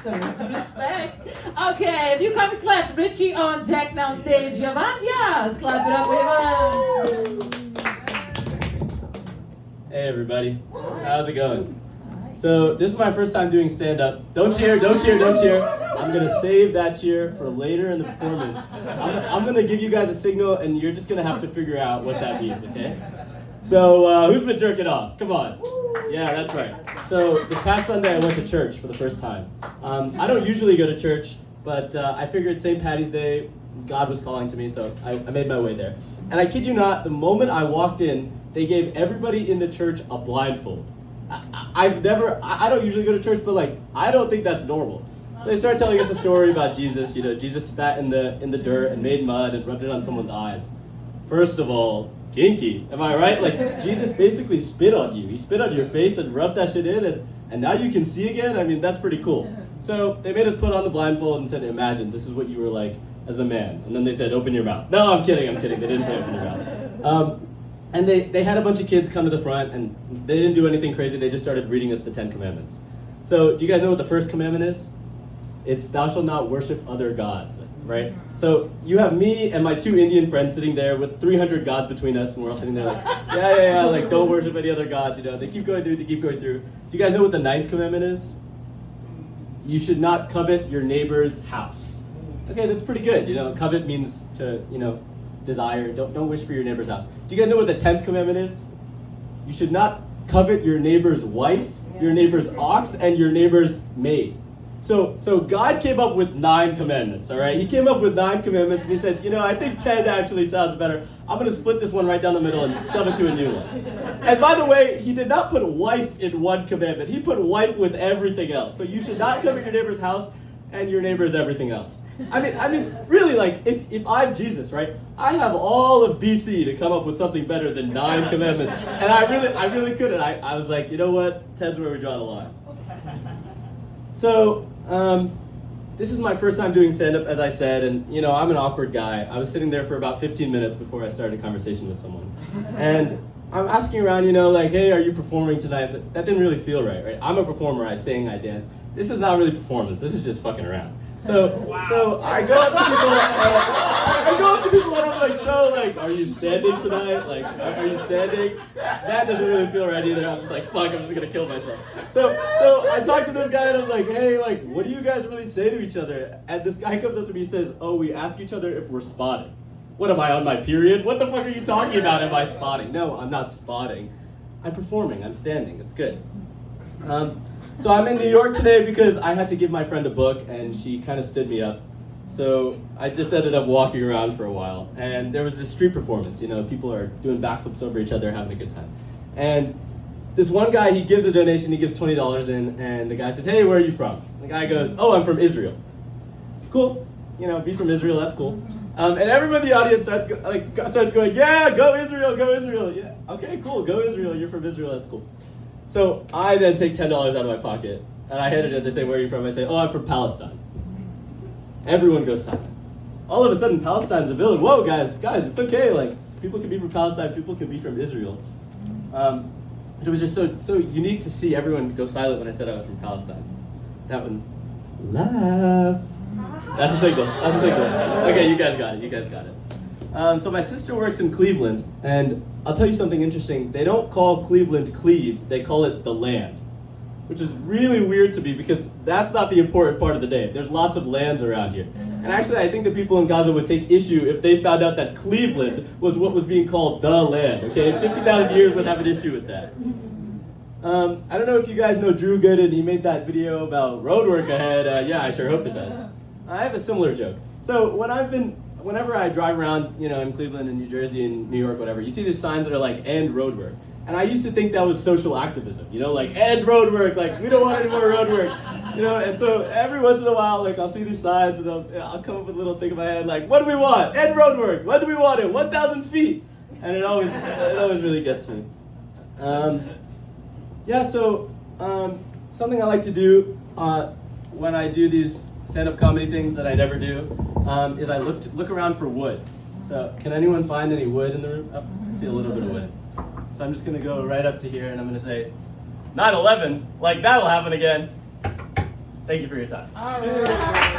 Some respect. Okay, if you come slap Richie on deck downstairs, Yvonne, yes, clap it up for Yvonne. Hey everybody, how's it going? So this is my first time doing stand-up. Don't cheer, don't cheer, don't cheer. I'm gonna save that cheer for later in the performance. I'm gonna give you guys a signal and you're just gonna have to figure out what that means, okay? So who's been jerking off? Come on. Yeah, that's right. So this past Sunday I went to church for the first time. I don't usually go to church, but I figured St. Patty's Day, God was calling to me, so I made my way there. And I kid you not, the moment I walked in, they gave everybody in the church a blindfold. I don't usually go to church, but like, I don't think that's normal. So they started telling us a story about Jesus. You know, Jesus spat in the dirt and made mud and rubbed it on someone's eyes. First of all, kinky, am I right? Like, Jesus basically spit on you. He spit on your face and rubbed that shit in, and now you can see again? I mean, that's pretty cool. So they made us put on the blindfold and said, imagine, this is what you were like as a man. And then they said, open your mouth. No, I'm kidding. They didn't say open your mouth. And they had a bunch of kids come to the front, and they didn't do anything crazy. They just started reading us the 10 Commandments. So do you guys know what the first commandment is? It's thou shalt not worship other gods, right? So you have me and my two Indian friends sitting there with 300 gods between us, and we're all sitting there like, yeah, like don't worship any other gods, you know. They keep going through. Do you guys know what the 9th commandment is? You should not covet your neighbor's house. Okay, that's pretty good. You know, covet means to, you know, desire. Don't wish for your neighbor's house. Do you guys know what the 10th commandment is? You should not covet your neighbor's wife, your neighbor's ox, and your neighbor's maid. So God came up with 9 commandments, all right? He came up with 9 commandments, and he said, you know, I think 10 actually sounds better. I'm going to split this one right down the middle and shove it to a new one. And by the way, he did not put wife in one commandment. He put wife with everything else. So you should not covet your neighbor's house, and your neighbor's everything else. I mean, really, like, if I'm Jesus, right? I have all of BC to come up with something better than 9 commandments, and I really couldn't. I was like, you know what? 10's where we draw the line. So, this is my first time doing stand-up, as I said, and you know, I'm an awkward guy. I was sitting there for about 15 minutes before I started a conversation with someone, and I'm asking around, you know, like, hey, are you performing tonight? But that didn't really feel right? I'm a performer. I sing, I dance. This is not really performance. This is just fucking around. So I go up to people, and I'm like, are you standing tonight? Like, are you standing? That doesn't really feel right either. I'm just like, fuck, I'm just gonna kill myself. So I talk to this guy, and I'm like, hey, like, what do you guys really say to each other? And this guy comes up to me and says, oh, we ask each other if we're spotting. What, am I on my period? What the fuck are you talking about? Am I spotting? No, I'm not spotting. I'm performing. I'm standing. It's good. So I'm in New York today because I had to give my friend a book, and she kind of stood me up. So I just ended up walking around for a while, and there was this street performance. You know, people are doing backflips over each other, having a good time. And this one guy, he gives a donation. He gives $20 in, and the guy says, hey, where are you from? The guy goes, oh, I'm from Israel. Cool. You know, be from Israel, that's cool. And everybody in the audience starts going, yeah, go Israel, go Israel. Yeah, okay, cool, go Israel. You're from Israel, that's cool. So I then take $10 out of my pocket, and I hand it in. They say, where are you from? I say, oh, I'm from Palestine. Everyone goes silent. All of a sudden, Palestine's a villain. Whoa, guys, it's okay. Like, people can be from Palestine, people can be from Israel. It was just so unique to see everyone go silent when I said I was from Palestine. That one, laugh. That's a signal. Okay, you guys got it. So my sister works in Cleveland, and I'll tell you something interesting. They don't call Cleveland Cleve, they call it the land, which is really weird to me because that's not the important part of the day. There's lots of lands around here. And actually, I think the people in Gaza would take issue if they found out that Cleveland was what was being called the land, okay? 50,000 years would have an issue with that. I don't know if you guys know Drew Gooden. He made that video about road work ahead. Yeah, I sure hope it does. I have a similar joke. So whenever I drive around, you know, in Cleveland and New Jersey and New York, whatever, you see these signs that are like, end road work. And I used to think that was social activism, you know, like, end road work, like, we don't want any more road work, you know, and so every once in a while, like, I'll see these signs and I'll come up with a little thing in my head, like, what do we want? End road work. When do we want it? 1,000 feet. And it always really gets me. Something I like to do when I do these stand-up comedy things that I never do is I look around for wood. So can anyone find any wood in the room? Oh, I see a little bit of wood. So I'm just going to go right up to here and I'm going to say, 9/11, like that'll happen again. Thank you for your time. All right.